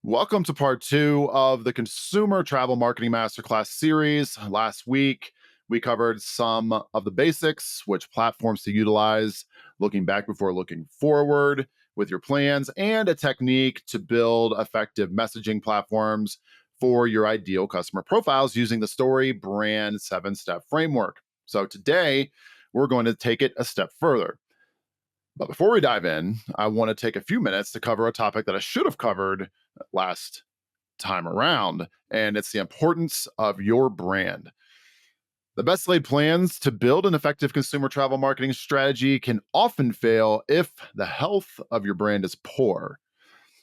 Welcome to part two of the Consumer Travel Marketing Masterclass series. Last week, we covered some of the basics, which platforms to utilize, looking back before looking forward with your plans, and a technique to build effective messaging platforms for your ideal customer profiles using the Story Brand 7-step framework. So today, we're going to take it a step further. But before we dive in, I want to take a few minutes to cover a topic that I should have covered last time around, and it's the importance of your brand. The best laid plans to build an effective consumer travel marketing strategy can often fail if the health of your brand is poor.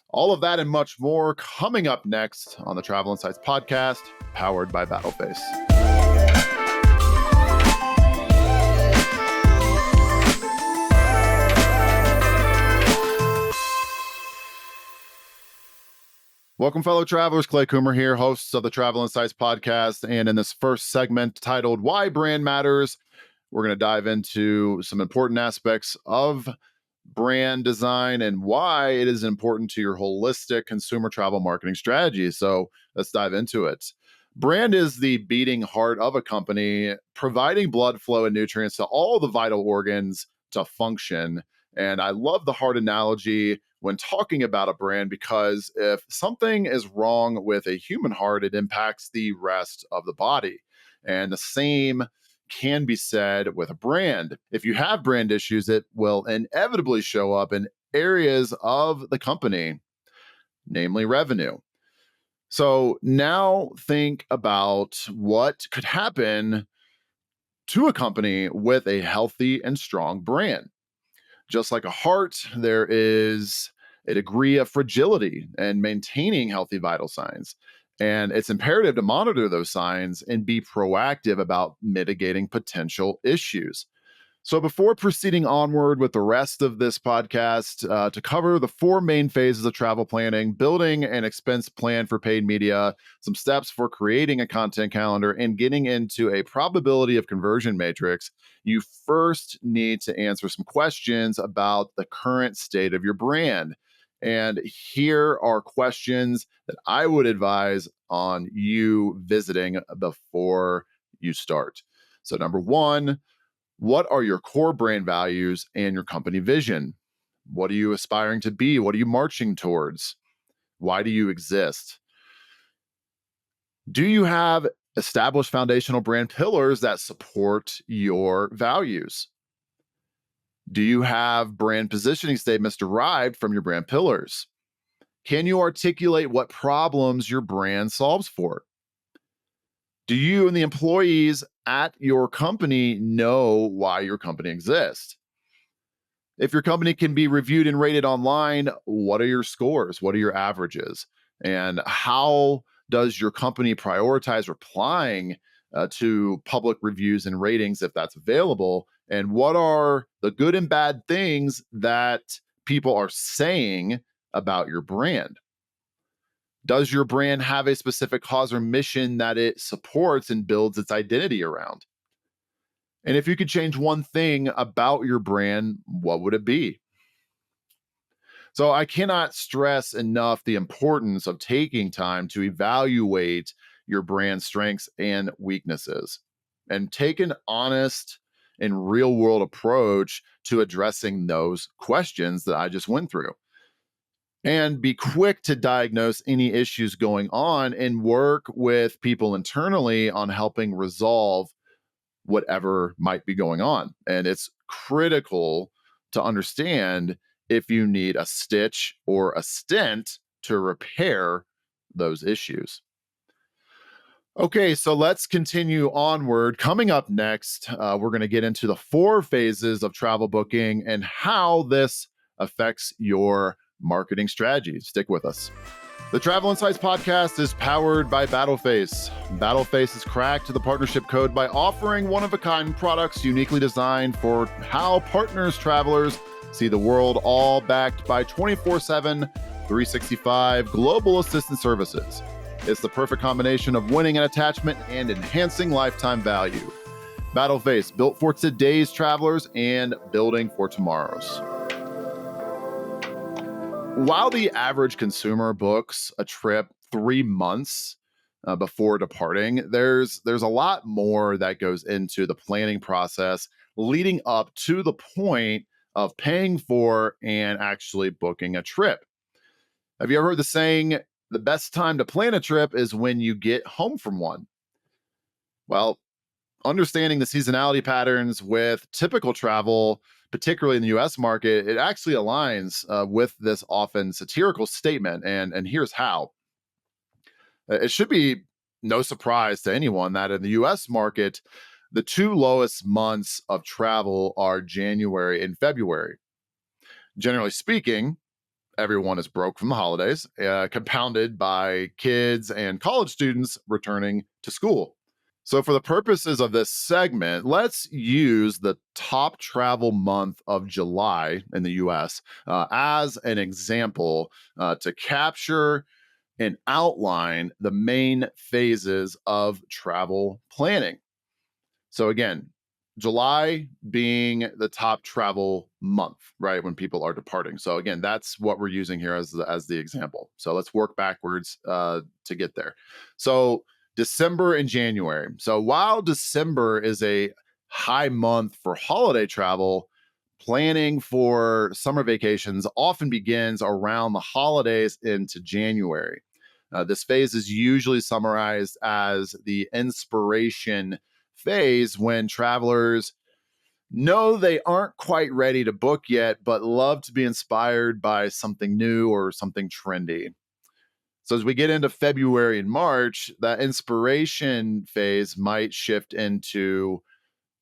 All of that and much more coming up next on the Travel Insights podcast, powered by Battleface. Welcome, fellow travelers. Clay Coomer here, host of the Travel Insights podcast. And in this first segment titled Why Brand Matters, we're going to dive into some important aspects of brand design and why it is important to your holistic consumer travel marketing strategy. So let's dive into it. Brand is the beating heart of a company, providing blood flow and nutrients to all the vital organs to function. And I love the heart analogy when talking about a brand, because if something is wrong with a human heart, it impacts the rest of the body. And the same can be said with a brand. If you have brand issues, it will inevitably show up in areas of the company, namely revenue. So now think about what could happen to a company with a healthy and strong brand. Just like a heart, there is a degree of fragility in maintaining healthy vital signs. And it's imperative to monitor those signs and be proactive about mitigating potential issues. So before proceeding onward with the rest of this podcast, to cover the four main phases of travel planning, building an expense plan for paid media, some steps for creating a content calendar, and getting into a probability of conversion matrix, you first need to answer some questions about the current state of your brand. And here are questions that I would advise on you visiting before you start. So number one, what are your core brand values and your company vision? What are you aspiring to be? What are you marching towards? Why do you exist? Do you have established foundational brand pillars that support your values? Do you have brand positioning statements derived from your brand pillars? Can you articulate what problems your brand solves for? Do you and the employees at your company know why your company exists? If your company can be reviewed and rated online, what are your scores? What are your averages? And how does your company prioritize replying to public reviews and ratings if that's available? And what are the good and bad things that people are saying about your brand? Does your brand have a specific cause or mission that it supports and builds its identity around? And if you could change one thing about your brand, what would it be? So I cannot stress enough the importance of taking time to evaluate your brand strengths and weaknesses and take an honest and real world approach to addressing those questions that I just went through. And be quick to diagnose any issues going on and work with people internally on helping resolve whatever might be going on. And it's critical to understand if you need a stitch or a stent to repair those issues. Okay, so let's continue onward. Coming up next, we're going to get into the four phases of travel booking and how this affects your marketing strategy. Stick with us. The Travel Insights podcast is powered by Battleface. Battleface has cracked the partnership code by offering one-of-a-kind products uniquely designed for how partners, travelers see the world, all backed by 24/7, 365 global assistance services. It's the perfect combination of winning an attachment and enhancing lifetime value. Battleface, built for today's travelers and building for tomorrow's. While the average consumer books a trip 3 months before departing, there's a lot more that goes into the planning process leading up to the point of paying for and actually booking a trip. Have you ever heard the saying, the best time to plan a trip is when you get home from one? Well, understanding the seasonality patterns with typical travel, particularly in the US market, it actually aligns with this often satirical statement. And here's how. It should be no surprise to anyone that in the US market, the two lowest months of travel are January and February. Generally speaking, everyone is broke from the holidays, compounded by kids and college students returning to school. So, for the purposes of this segment, let's use the top travel month of July in the US as an example to capture and outline the main phases of travel planning. So again, July being the top travel month, right? When people are departing. So again, that's what we're using here as the example. So let's work backwards to get there. So December and January. So while December is a high month for holiday travel, planning for summer vacations often begins around the holidays into January. This phase is usually summarized as the inspiration phase when travelers know they aren't quite ready to book yet, but love to be inspired by something new or something trendy. So, as we get into February and March, that inspiration phase might shift into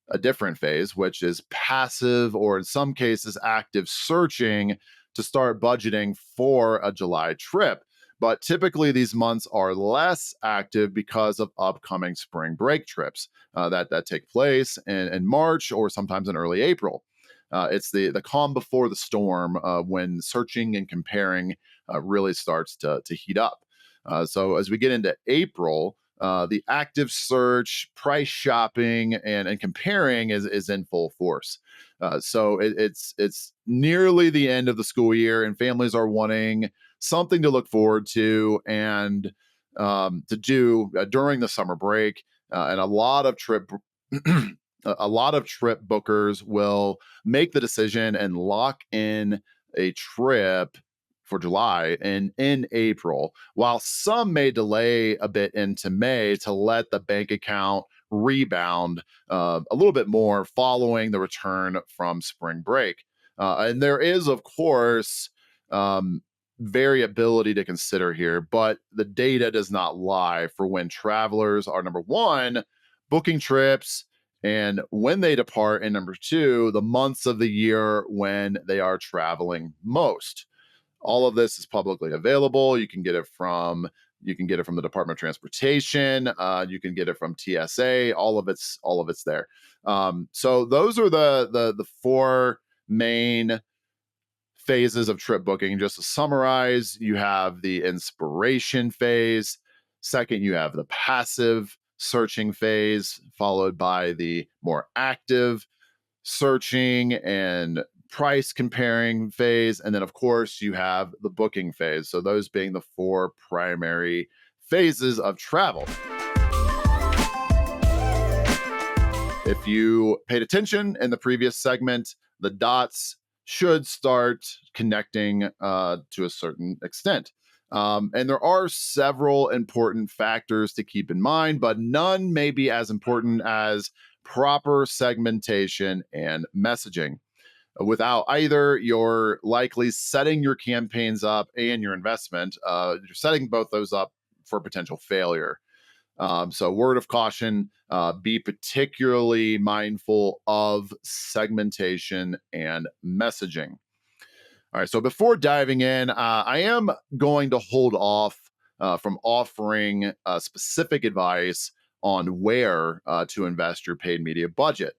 a different phase, which is passive or in some cases active searching to start budgeting for a July trip. But typically, these months are less active because of upcoming spring break trips that take place in March or sometimes in early April. It's the calm before the storm when searching and comparing really starts to heat up. So as we get into April, the active search, price shopping, and comparing is in full force. So it's nearly the end of the school year, and families are wanting something to look forward to and to do during the summer break. And a lot of trip. A lot of trip bookers will make the decision and lock in a trip for July and in April, while some may delay a bit into May to let the bank account rebound a little bit more following the return from spring break. And there is, of course, um, variability to consider here, but the data does not lie for when travelers are number one, booking trips and when they depart, and number two, the months of the year when they are traveling most. All of this is publicly available. You can get it from the Department of Transportation. You can get it from TSA. All of it's there. So those are the four main phases of trip booking. Just to summarize, you have the inspiration phase. Second, you have the passive searching phase, followed by the more active searching and price comparing phase. And then, of course, you have the booking phase. So, those being the four primary phases of travel. If you paid attention in the previous segment, the dots should start connecting to a certain extent. And there are several important factors to keep in mind, but none may be as important as proper segmentation and messaging. Without either, you're likely setting your campaigns up and your investment. You're setting both those up for potential failure. So, word of caution, be particularly mindful of segmentation and messaging. All right. So, before diving in, I am going to hold off from offering specific advice on where to invest your paid media budget.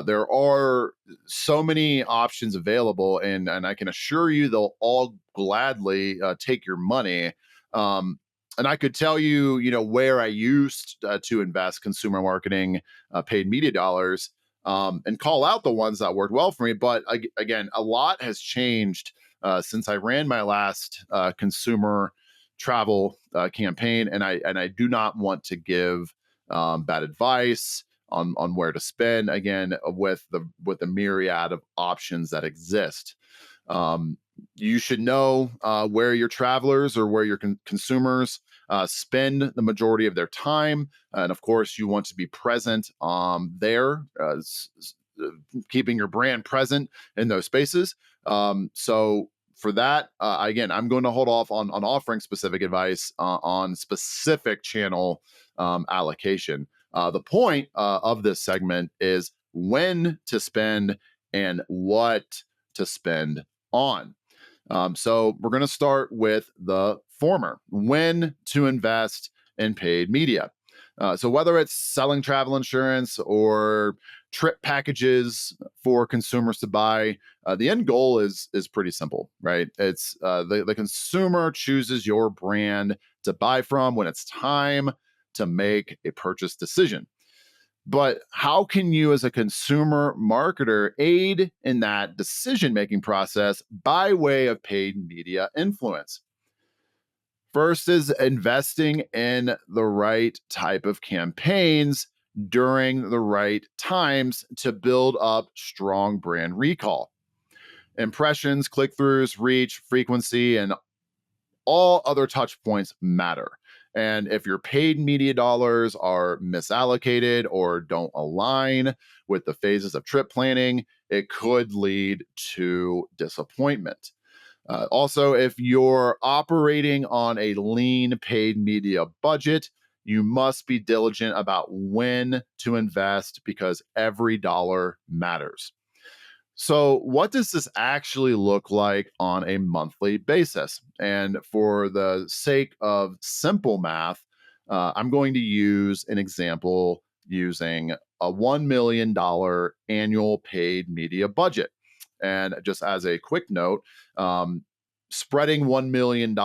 There are so many options available, and I can assure you they'll all gladly take your money. Um, and I could tell you, where I used to invest consumer marketing paid media dollars and call out the ones that worked well for me. But again, a lot has changed since I ran my last consumer travel campaign, and I do not want to give bad advice on where to spend. Again, with the myriad of options that exist. Um, you should know where your travelers or where your consumers spend the majority of their time. And of course, you want to be present there, keeping your brand present in those spaces. So for that, again, I'm going to hold off on offering specific advice on specific channel allocation. The point of this segment is when to spend and what to spend on. So we're going to start with the former, when to invest in paid media. So whether it's selling travel insurance or trip packages for consumers to buy, the end goal is pretty simple, right? It's the consumer chooses your brand to buy from when it's time to make a purchase decision. But how can you, as a consumer marketer, aid in that decision making process by way of paid media influence? First is investing in the right type of campaigns during the right times to build up strong brand recall. Impressions, click throughs, reach, frequency, and all other touch points matter. And if your paid media dollars are misallocated or don't align with the phases of trip planning, it could lead to disappointment. Also, if you're operating on a lean paid media budget, you must be diligent about when to invest because every dollar matters. So, what does this actually look like on a monthly basis? And for the sake of simple math, I'm going to use an example using a $1 million annual paid media budget. And just as a quick note, um, spreading $1 million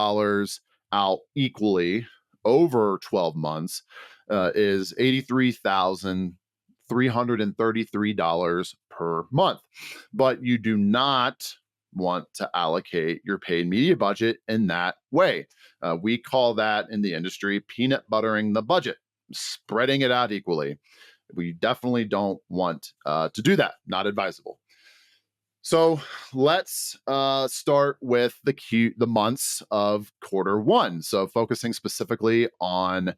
out equally over 12 months is $83,333 per month. But you do not want to allocate your paid media budget in that way. We call that in the industry peanut buttering the budget, spreading it out equally. We definitely don't want to do that, not advisable. So let's start with the months of quarter one. So focusing specifically on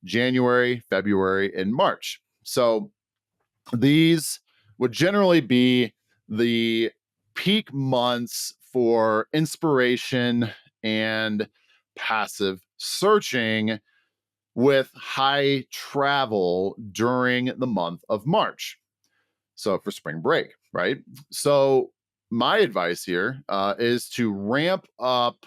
January, February, and March. So these would generally be the peak months for inspiration and passive searching with high travel during the month of March. So for spring break, right? So my advice here is to ramp up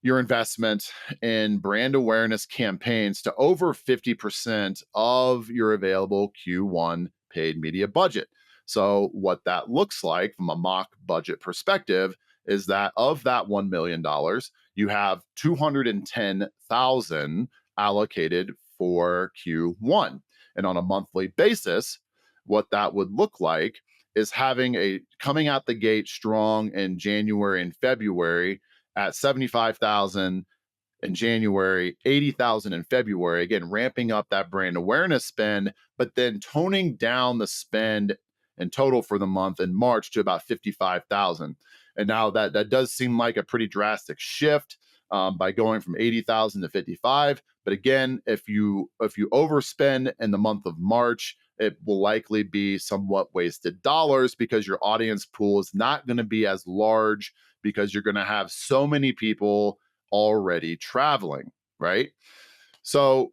your investment in brand awareness campaigns to over 50% of your available Q1 paid media budget. So, what that looks like from a mock budget perspective is that of that $1 million, you have 210,000 allocated for Q1. And on a monthly basis, what that would look like is having a coming out the gate strong in January and February at 75,000 in January, 80,000 in February, again, ramping up that brand awareness spend, but then toning down the spend in total for the month in March to about 55,000. And now that does seem like a pretty drastic shift by going from 80,000 to 55. But again, if you overspend in the month of March, it will likely be somewhat wasted dollars because your audience pool is not going to be as large because you're going to have so many people already traveling, right? So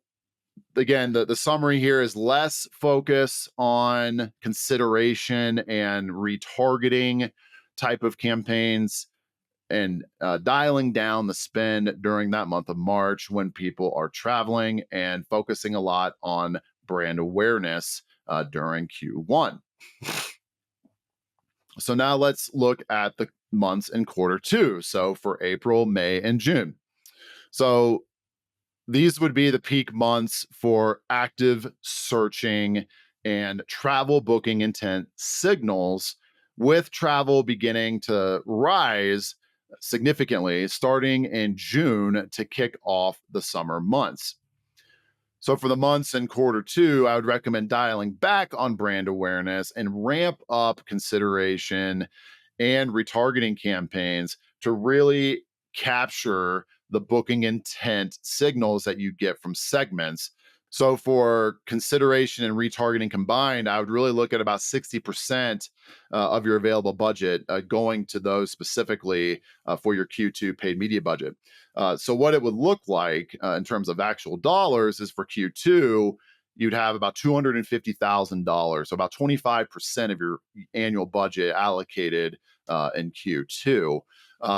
again, the summary here is less focus on consideration and retargeting type of campaigns and dialing down the spend during that month of March when people are traveling and focusing a lot on brand awareness during Q1. So now let's look at the months in quarter two. So for April, May, and June. So these would be the peak months for active searching and travel booking intent signals, with travel beginning to rise significantly starting in June to kick off the summer months. So for the months in quarter 2, I would recommend dialing back on brand awareness and ramp up consideration and retargeting campaigns to really capture the booking intent signals that you get from segments. So for consideration and retargeting combined, I would really look at about 60% of your available budget going to those specifically for your Q2 paid media budget. So what it would look like in terms of actual dollars is for Q2, you'd have about $250,000, so about 25% of your annual budget allocated in Q2.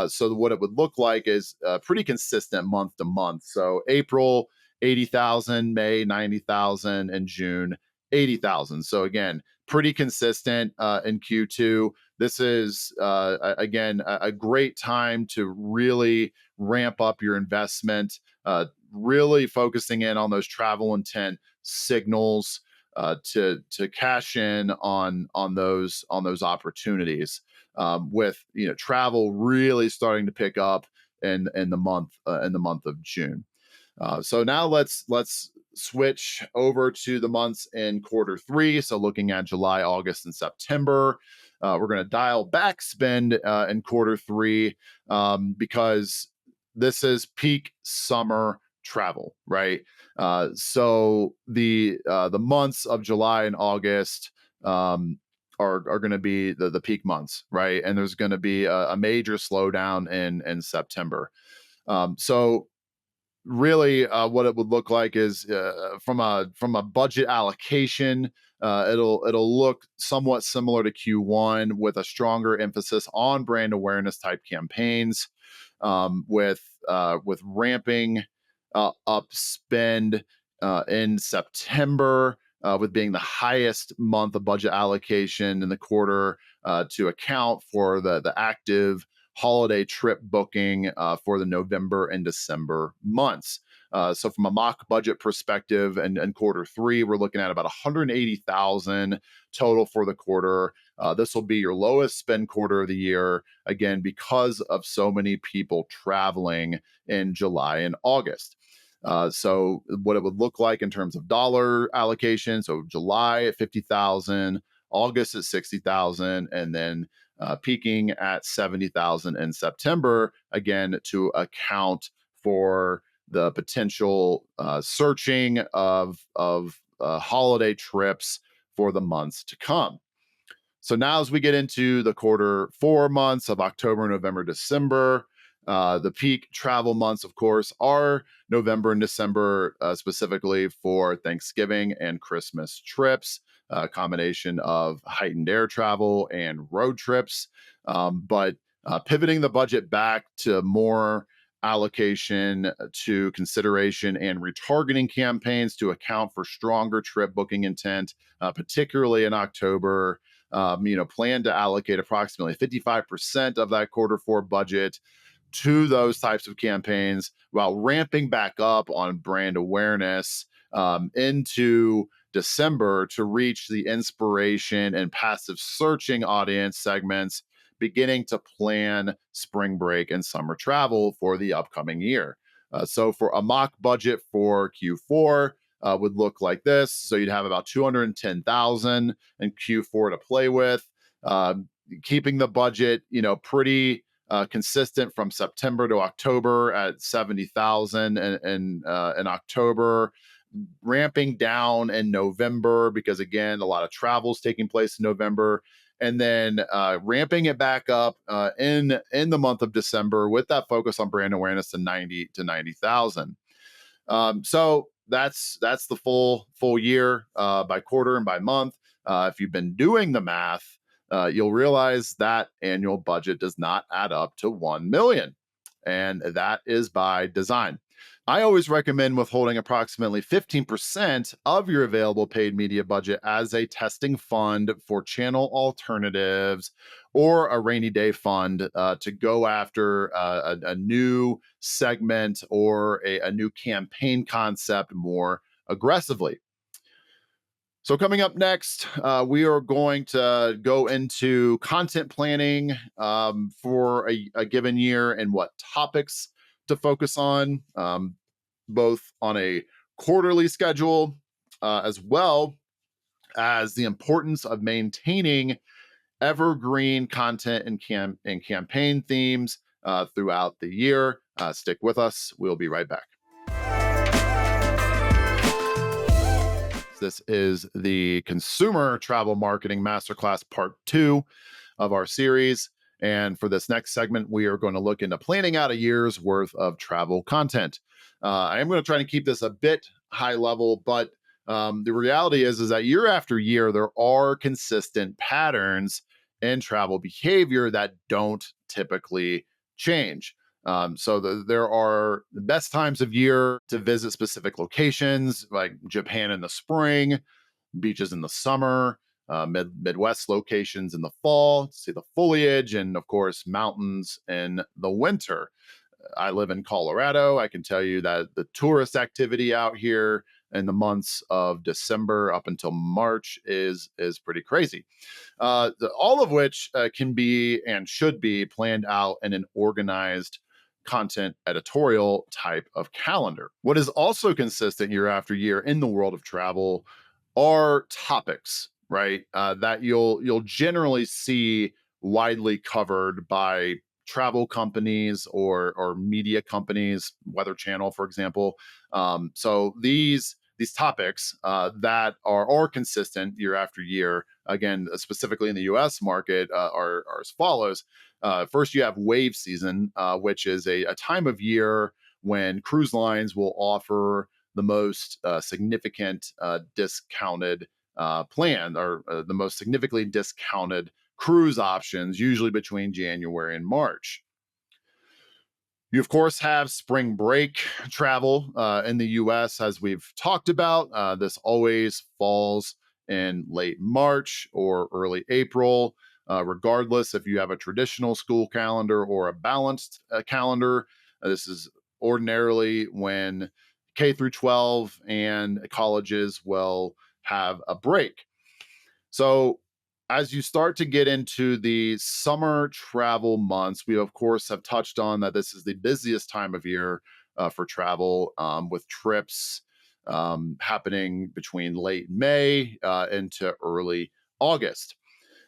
So what it would look like is pretty consistent month to month. So April, 80,000, May, 90,000, and June, 80,000. So again, pretty consistent in Q2. This is, again, a great time to really ramp up your investment, really focusing in on those travel intent signals to cash in on those opportunities. With travel really starting to pick up in the month of June. So now let's switch over to the months in quarter 3. So looking at July, August, and September, we're going to dial back spend in quarter 3 because this is peak summer travel, right? So the months of July and August are going to be the peak months, right? And there's going to be a major slowdown in September. So really what it would look like is from a budget allocation, it'll look somewhat similar to Q1 with a stronger emphasis on brand awareness type campaigns, with ramping up spend in September, with being the highest month of budget allocation in the quarter to account for the active holiday trip booking for the November and December months. So from a mock budget perspective and quarter 3, we're looking at about 180,000 total for the quarter. This will be your lowest spend quarter of the year, again, because of so many people traveling in July and August. So what it would look like in terms of dollar allocation. So July at 50,000, August at 60,000, and then peaking at 70,000 in September, again, to account for the potential searching of holiday trips for the months to come. So now, as we get into the quarter 4 months of October, November, December, the peak travel months, of course, are November and December, specifically for Thanksgiving and Christmas trips, a combination of heightened air travel and road trips. But pivoting the budget back to more allocation to consideration and retargeting campaigns to account for stronger trip booking intent, particularly in October. Plan to allocate approximately 55% of that quarter 4 budget to those types of campaigns while ramping back up on brand awareness into December to reach the inspiration and passive searching audience segments, beginning to plan spring break and summer travel for the upcoming year. So for a mock budget for Q4, would look like this. So you'd have about 210,000 in Q4 to play with, keeping the budget, pretty consistent from September to October at 70,000 in October, ramping down in November because again, a lot of travel is taking place in November, and then ramping it back up in the month of December with that focus on brand awareness to 90,000. So that's the full year by quarter and by month. If you've been doing the math, you'll realize that annual budget does not add up to 1 million. And that is by design. I always recommend withholding approximately 15% of your available paid media budget as a testing fund for channel alternatives or a rainy day fund to go after a new segment or a new campaign concept more aggressively. So, coming up next, we are going to go into content planning for a given year and what topics to focus on, both on a quarterly schedule as well as the importance of maintaining evergreen content and campaign themes throughout the year. Stick with us. We'll be right back. This is the Consumer Travel Marketing Masterclass Part 2 of our series. And for this next segment, we are going to look into planning out a year's worth of travel content. I am going to try to keep this a bit high level, but the reality is that year after year, there are consistent patterns in travel behavior that don't typically change. There are the best times of year to visit specific locations like Japan in the spring, beaches in the summer, Midwest locations in the fall, see the foliage, and of course, mountains in the winter. I live in Colorado. I can tell you that the tourist activity out here in the months of December up until March is pretty crazy. All of which can be and should be planned out in an organized content editorial type of calendar. What is also consistent year after year in the world of travel are topics, right? That you'll generally see widely covered by travel companies or media companies, Weather Channel, for example. So these topics that are consistent year after year, again, specifically in the U.S. market, are as follows. First, you have wave season, which is a time of year when cruise lines will offer the most significant discounted plan or the most significantly discounted cruise options, usually between January and March. You, of course, have spring break travel in the US, as we've talked about. This always falls in late March or early April, regardless if you have a traditional school calendar or a balanced calendar. This is ordinarily when K through 12 and colleges will have a break. So, as you start to get into the summer travel months, we of course have touched on that this is the busiest time of year for travel, with trips happening between late May into early August.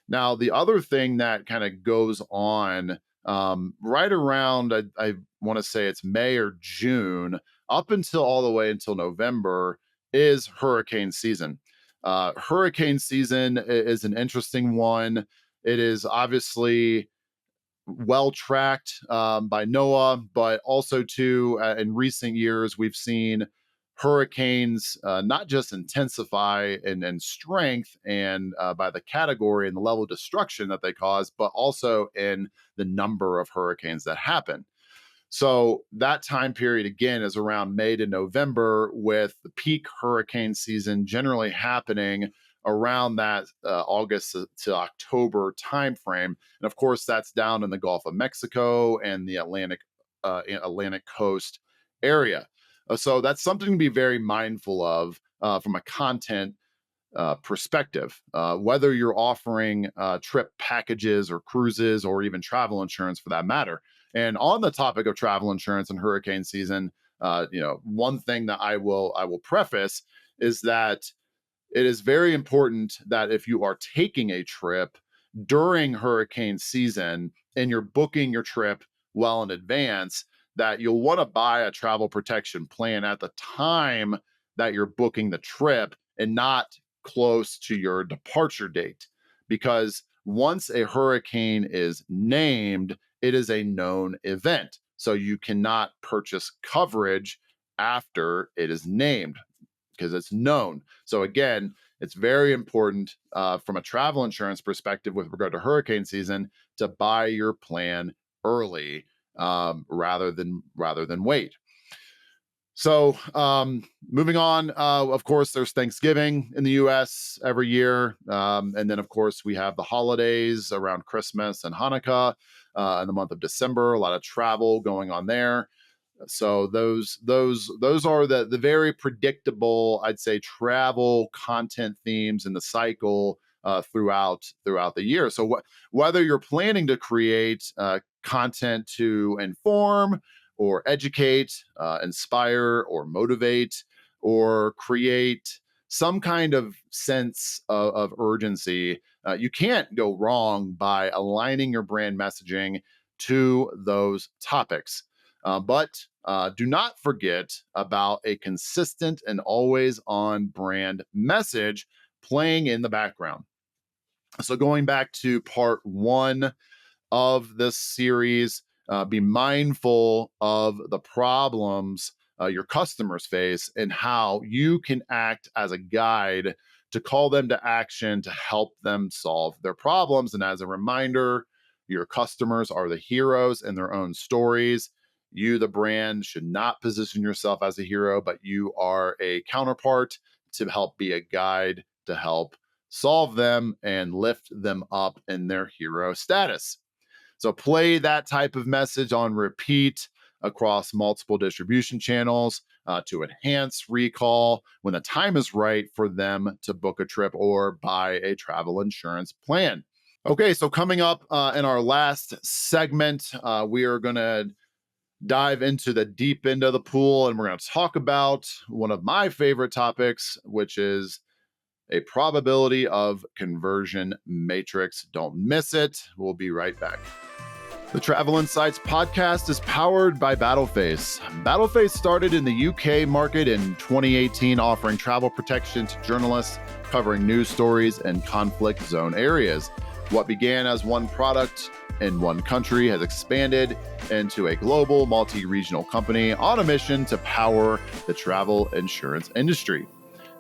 Now, the other thing that kind of goes on right around, I want to say it's May or June, up until all the way until November, is hurricane season. Hurricane season is an interesting one. It is obviously well tracked by NOAA, but also too in recent years we've seen hurricanes not just intensify in strength and by the category and the level of destruction that they cause, but also in the number of hurricanes that happen. So that time period again is around May to November, with the peak hurricane season generally happening around that August to October timeframe. And of course, that's down in the Gulf of Mexico and the Atlantic coast area. So that's something to be very mindful of from a content perspective. Whether you're offering trip packages or cruises or even travel insurance for that matter. And on the topic of travel insurance and hurricane season, one thing that I will preface is that it is very important that if you are taking a trip during hurricane season and you're booking your trip well in advance, that you'll want to buy a travel protection plan at the time that you're booking the trip and not close to your departure date. Because once a hurricane is named, it is a known event. So you cannot purchase coverage after it is named because it's known. So again, it's very important from a travel insurance perspective with regard to hurricane season to buy your plan early rather than wait. So, moving on, of course, there's Thanksgiving in the US every year. And then, of course, we have the holidays around Christmas and Hanukkah in the month of December, a lot of travel going on there. So those are the very predictable, I'd say, travel content themes in the cycle throughout the year. So whether you're planning to create content to inform or educate, inspire or motivate, or create some kind of sense of urgency, you can't go wrong by aligning your brand messaging to those topics. But do not forget about a consistent and always on brand message playing in the background. So, going back to part one of this series, be mindful of the problems your customers face and how you can act as a guide to call them to action to help them solve their problems. And as a reminder, your customers are the heroes in their own stories. You, the brand, should not position yourself as a hero, but you are a counterpart to help be a guide to help solve them and lift them up in their hero status. So play that type of message on repeat across multiple distribution channels to enhance recall when the time is right for them to book a trip or buy a travel insurance plan. Okay, so coming up in our last segment, we are going to dive into the deep end of the pool and we're going to talk about one of my favorite topics, which is a probability of conversion matrix. Don't miss it. We'll be right back. The Travel Insights podcast is powered by Battleface. Battleface started in the UK market in 2018, offering travel protection to journalists covering news stories in conflict zone areas. What began as one product in one country has expanded into a global, multi-regional company on a mission to power the travel insurance industry.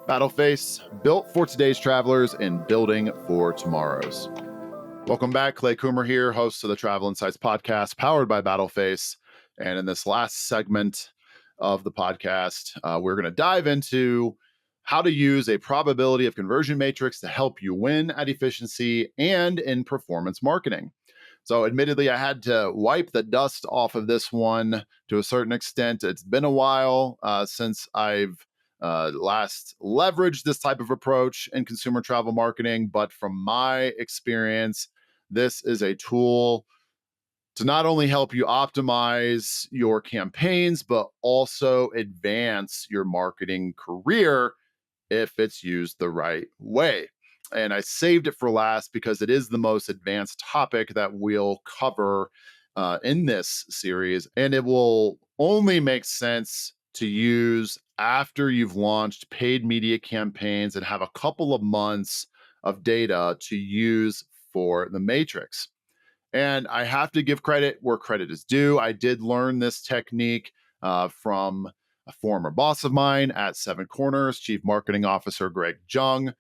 Battleface, built for today's travelers and building for tomorrow's. Welcome back. Clay Coomer here, host of the Travel Insights podcast, powered by Battleface. And in this last segment of the podcast, we're going to dive into how to use a probability of conversion matrix to help you win at efficiency and in performance marketing. So admittedly, I had to wipe the dust off of this one to a certain extent. It's been a while since I've last leveraged this type of approach in consumer travel marketing. But from my experience, this is a tool to not only help you optimize your campaigns, but also advance your marketing career if it's used the right way. And I saved it for last because it is the most advanced topic that we'll cover in this series. And it will only make sense to use after you've launched paid media campaigns and have a couple of months of data to use for the matrix. And I have to give credit where credit is due. I did learn this technique from a former boss of mine at Seven Corners, Chief Marketing Officer Greg Jung.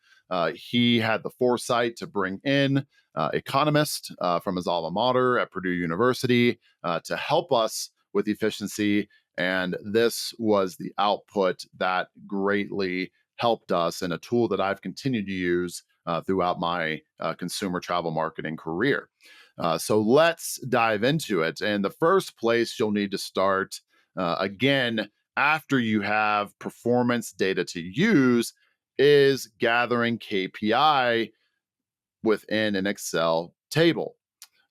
He had the foresight to bring in economist from his alma mater at Purdue University to help us with efficiency. And this was the output that greatly helped us and a tool that I've continued to use throughout my consumer travel marketing career. So let's dive into it. And the first place you'll need to start, again, after you have performance data to use, is gathering KPI within an Excel table.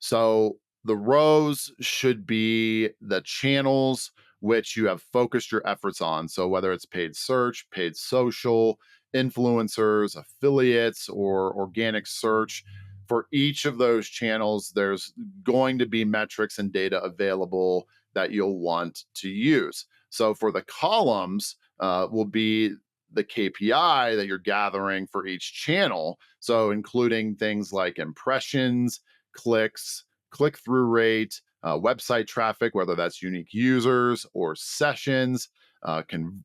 So the rows should be the channels which you have focused your efforts on. So whether it's paid search, paid social, influencers, affiliates, or organic search, for each of those channels, there's going to be metrics and data available that you'll want to use. So for the columns, will be the KPI that you're gathering for each channel. So including things like impressions, clicks, click through rate, website traffic, whether that's unique users or sessions,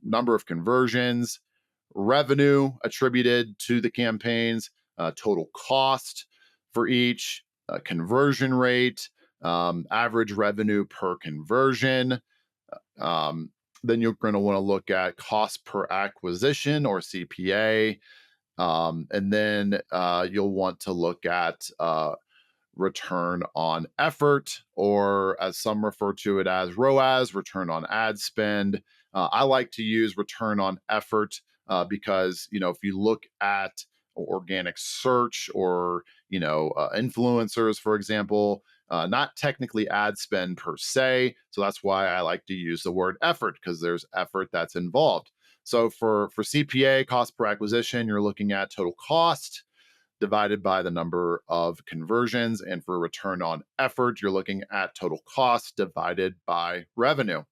number of conversions, revenue attributed to the campaigns, total cost for each, conversion rate, average revenue per conversion. Um, then you're going to want to look at cost per acquisition or CPA. And then you'll want to look at return on effort, or as some refer to it as ROAS, return on ad spend. I like to use return on effort because, if you look at organic search or, influencers, for example, not technically ad spend per se. So that's why I like to use the word effort, because there's effort that's involved. So for CPA, cost per acquisition, you're looking at total cost divided by the number of conversions. And for return on effort, you're looking at total cost divided by revenue.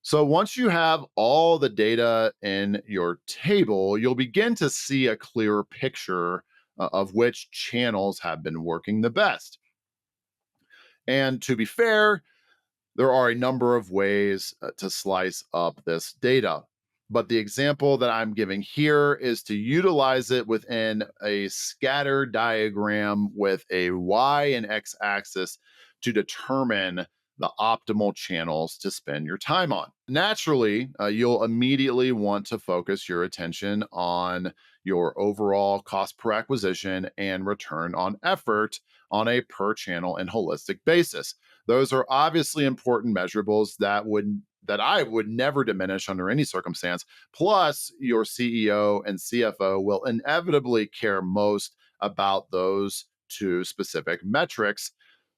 So once you have all the data in your table, you'll begin to see a clearer picture of which channels have been working the best. And to be fair, there are a number of ways to slice up this data. But the example that I'm giving here is to utilize it within a scatter diagram with a Y and X axis to determine the optimal channels to spend your time on. Naturally, you'll immediately want to focus your attention on your overall cost per acquisition and return on effort on a per channel and holistic basis. Those are obviously important measurables that I would never diminish under any circumstance. Plus, your CEO and CFO will inevitably care most about those two specific metrics,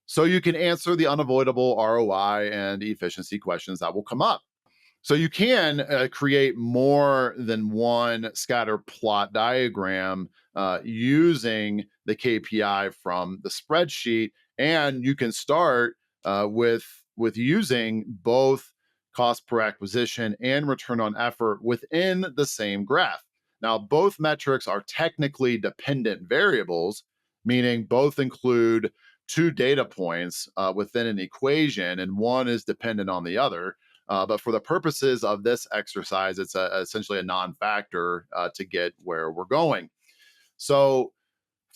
so you can answer the unavoidable ROI and efficiency questions that will come up. So you can create more than one scatter plot diagram using the KPI from the spreadsheet, and you can start with using both cost per acquisition and return on effort within the same graph. Now, both metrics are technically dependent variables, meaning both include two data points within an equation, and one is dependent on the other. But for the purposes of this exercise, it's essentially a non-factor to get where we're going. So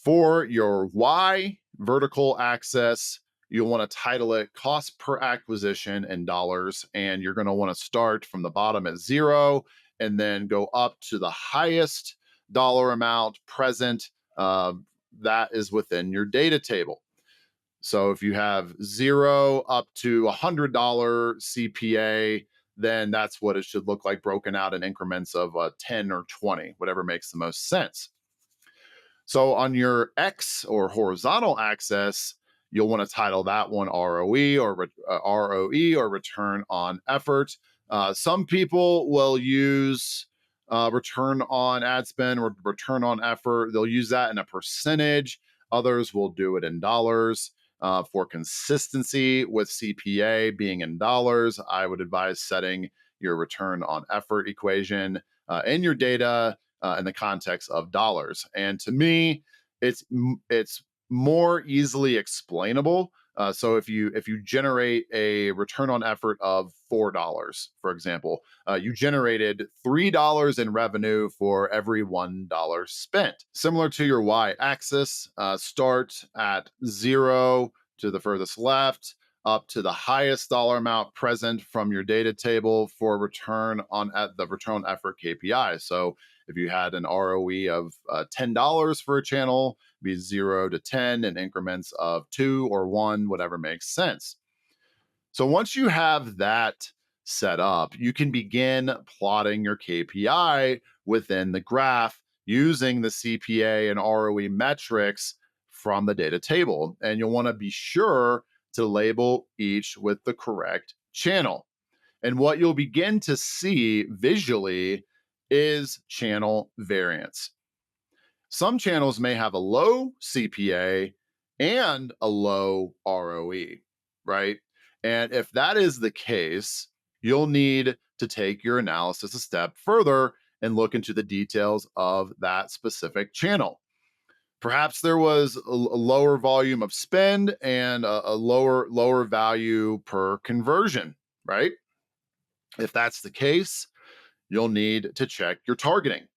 for your Y vertical axis, you'll want to title it cost per acquisition in dollars. And you're going to want to start from the bottom at 0 and then go up to the highest dollar amount present that is within your data table. So if you have 0 up to $100 CPA, then that's what it should look like, broken out in increments of 10 or 20, whatever makes the most sense. So on your X or horizontal axis, you'll want to title that one ROE or return on effort. Some people will use return on ad spend or return on effort. They'll use that in a percentage. Others will do it in dollars. For consistency with CPA being in dollars, I would advise setting your return on effort equation in your data in the context of dollars. And to me, it's more easily explainable. So if you generate a return on effort of $4, for example, you generated $3 in revenue for every $1 spent. Similar to your y-axis, start at 0 to the furthest left, up to the highest dollar amount present from your data table for return on at the return on effort KPI. So if you had an ROE of $10 for a channel, be 0 to 10 in increments of 2 or 1, whatever makes sense. So once you have that set up, you can begin plotting your KPI within the graph using the CPA and ROE metrics from the data table. And you'll want to be sure to label each with the correct channel. And what you'll begin to see visually is channel variance. Some channels may have a low CPA and a low ROE, right? And if that is the case, you'll need to take your analysis a step further and look into the details of that specific channel. Perhaps there was a lower volume of spend and a lower value per conversion, right? If that's the case, you'll need to check your targeting.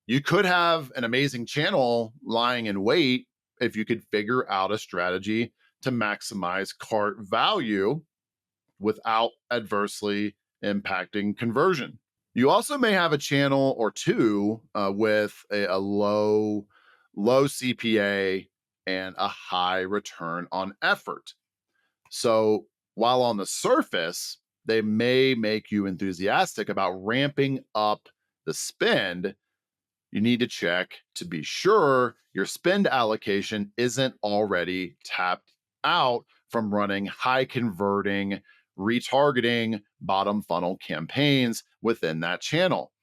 You could have an amazing channel lying in wait if you could figure out a strategy to maximize cart value without adversely impacting conversion. You also may have a channel or two with a low CPA and a high return on effort. So while on the surface, they may make you enthusiastic about ramping up the spend, you need to check to be sure your spend allocation isn't already tapped out from running high converting, retargeting, bottom funnel campaigns within that channel.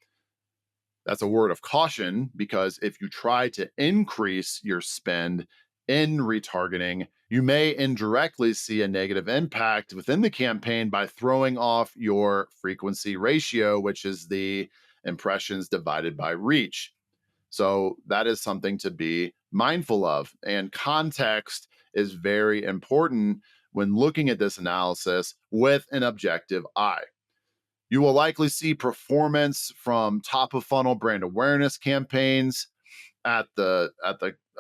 That's a word of caution because if you try to increase your spend in retargeting, you may indirectly see a negative impact within the campaign by throwing off your frequency ratio, which is the impressions divided by reach. So that is something to be mindful of. And context is very important when looking at this analysis with an objective eye. You will likely see performance from top of funnel brand awareness campaigns at the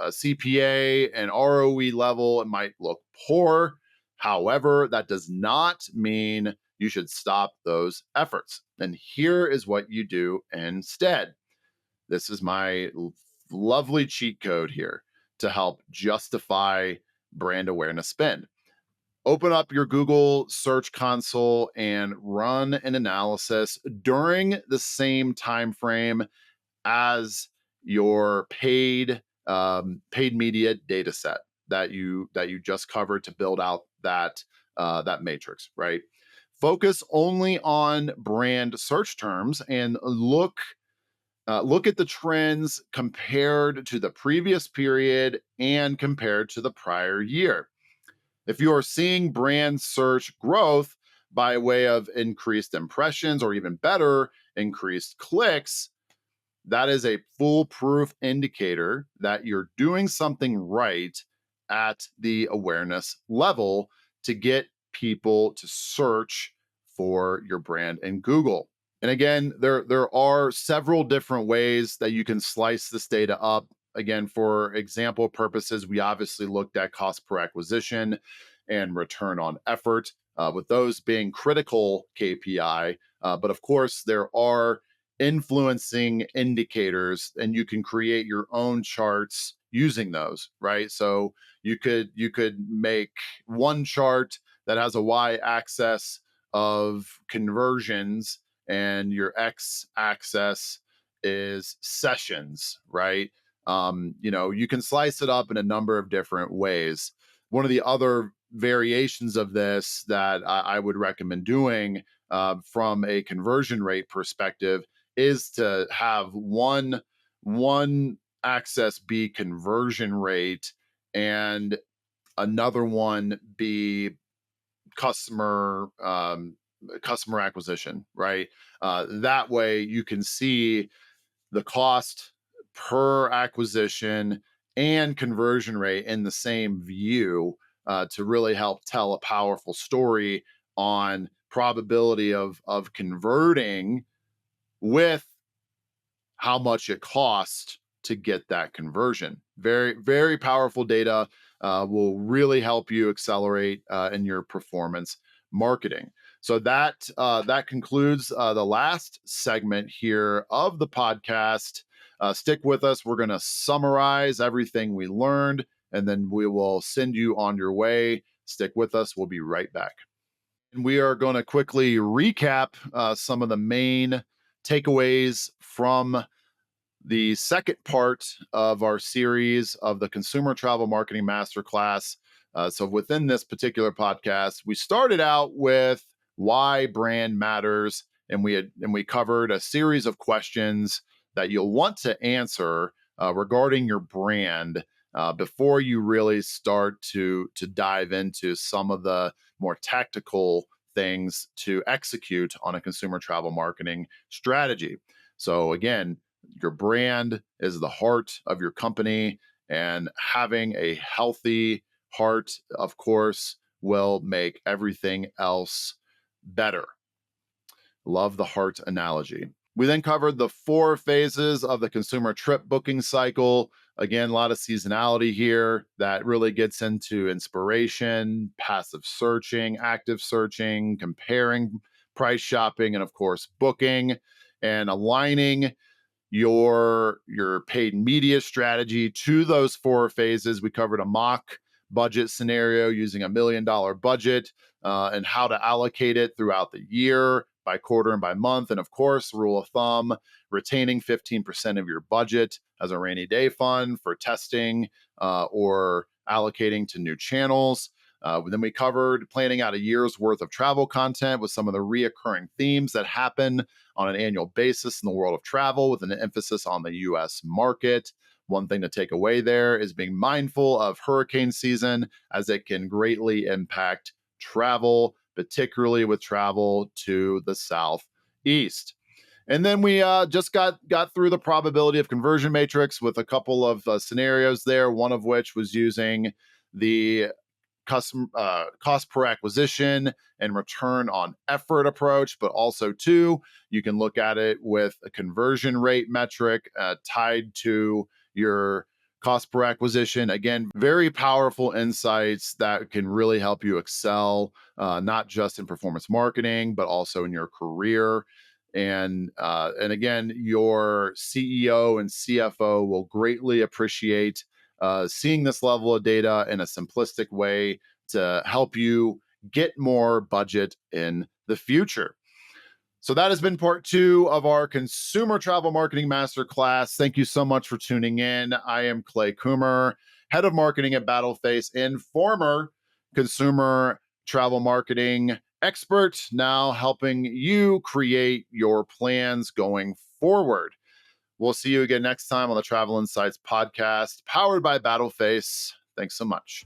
CPA and ROE level. It might look poor. However, that does not mean you should stop those efforts. And here is what you do instead. This is my lovely cheat code here to help justify brand awareness spend. Open up your Google Search Console and run an analysis during the same time frame as your paid media data set that you just covered to build out that matrix, right? Focus only on brand search terms and look at the trends compared to the previous period and compared to the prior year. If you are seeing brand search growth by way of increased impressions or even better, increased clicks, that is a foolproof indicator that you're doing something right at the awareness level to get people to search for your brand in Google. And again, there are several different ways that you can slice this data up. Again, for example purposes, we obviously looked at cost per acquisition and return on effort, with those being critical KPI. But of course, there are influencing indicators, and you can create your own charts using those, right? So you could make one chart that has a y-axis of conversions and your x axis is sessions, right? You can slice it up in a number of different ways. One of the other variations of this that I would recommend doing, from a conversion rate perspective, is to have one axis be conversion rate and another one be customer customer acquisition, right? That way you can see the cost per acquisition and conversion rate in the same view, to really help tell a powerful story on probability of converting with how much it costs to get that conversion. Very, very powerful data, will really help you accelerate in your performance marketing. So that concludes the last segment here of the podcast. Stick with us. We're going to summarize everything we learned, and then we will send you on your way. Stick with us. We'll be right back. And we are going to quickly recap some of the main takeaways from the second part of our series of the Consumer Travel Marketing Masterclass. So, within this particular podcast, we started out with why brand matters, and we covered a series of questions that you'll want to answer regarding your brand before you really start to dive into some of the more tactical things to execute on a consumer travel marketing strategy. So, again, your brand is the heart of your company, and having a healthy heart, of course, will make everything else better. Love the heart analogy. We then covered the 4 phases of the consumer trip booking cycle. Again, a lot of seasonality here that really gets into inspiration, passive searching, active searching, comparing, price shopping, and of course, booking, and aligning your paid media strategy to those 4 phases. We covered a mock budget scenario using $1 million budget and how to allocate it throughout the year by quarter and by month. And of course, rule of thumb, retaining 15% of your budget as a rainy day fund for testing or allocating to new channels. Then we covered planning out a year's worth of travel content with some of the reoccurring themes that happen on an annual basis in the world of travel, with an emphasis on the US market. One thing to take away there is being mindful of hurricane season, as it can greatly impact travel, particularly with travel to the southeast. And then we just got through the probability of conversion matrix with a couple of scenarios there, one of which was using the cost per acquisition and return on effort approach, but also too, you can look at it with a conversion rate metric tied to your cost per acquisition. Again, very powerful insights that can really help you excel, not just in performance marketing, but also in your career. And again, your CEO and CFO will greatly appreciate seeing this level of data in a simplistic way to help you get more budget in the future. So that has been part 2 of our Consumer Travel Marketing Masterclass. Thank you so much for tuning in. I am Clay Coomer, head of marketing at Battleface and former consumer travel marketing expert, now helping you create your plans going forward. We'll see you again next time on the Travel Insights podcast, powered by Battleface. Thanks so much.